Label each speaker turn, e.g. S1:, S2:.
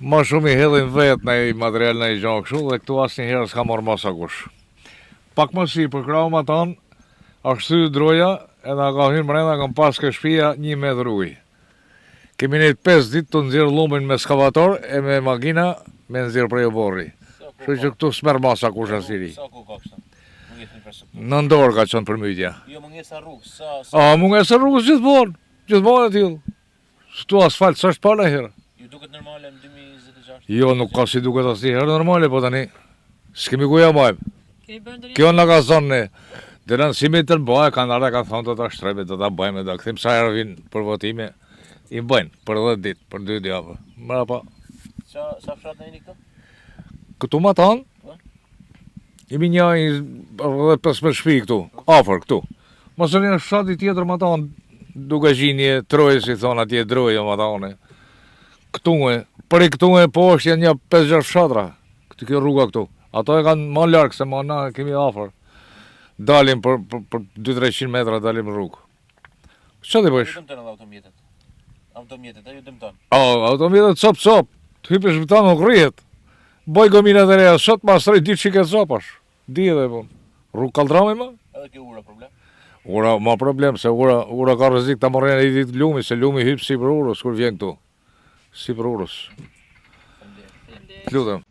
S1: Ma shumë i hedhin vetë në i material në i gjonë këshu dhe këtu asë një herë s'ka marrë masa kush. Pak më si për krahu ma tanë, ashtu droja edhe ka hyrë mrena kam pas ke shpia 1 metër ujë. Kemi nejtë 5 ditë të nxjerë lumin me skavator e me makina me nxjerë prej borri. Kështu që këtu s'merë masa kush asiri.
S2: Sa ku ka kështu?
S1: Në ndorë ka qënë përmytja.
S2: Jo mungesa rrugës,
S1: Mungesa rrugës gjithmonë e tillë. Shtu asfalt s'është pa herë.
S2: ju duket normale në 2026?
S1: Jo, nuk ka si duket asnjë herë normale, po tani s'kemi ku ja majmë.
S3: Keni bërë ndonjë?
S1: Kjo na ka zonë ne. Dërën si me të bëjë, kanë ardhe kanë thonë të ta shtrebe, të ta bëjmë, të këthim sa herë vinë për votime, i bëjnë për 10 ditë, për 2 javë. Mëra pa.
S2: Sa fshat në jeni këtu?
S1: Këtu ma tanë, imi një 15 shpi këtu, afer këtu. Mos një fshati tjetër ma tanë, duke gjinje troje, si thonë atje droje ma tanë. Këtu për i këtu po është janë një 5-6 fshatra, këtë kjo rruga këtu. Ato e kanë ma larkë, se ma na kemi afer. Dalim për 200-300 metra dalim rrugë. Që të bësh?
S2: Ju dëmton edhe automjetet. Automjetet, ju dëmton.
S1: Automjetet cop, të hype shpëtan nuk rrihet. Boj gominat e reja, sot ma strejt ditë që ke copash. Di edhe pun. Rrugë kaldrame ma?
S2: Edhe kjo ura problem.
S1: Ura ma problem, se ura ka rrezik ta morren e ditë lumi, se lumi hyp si për urës, kur vjen këtu. Si për urës. Lutem.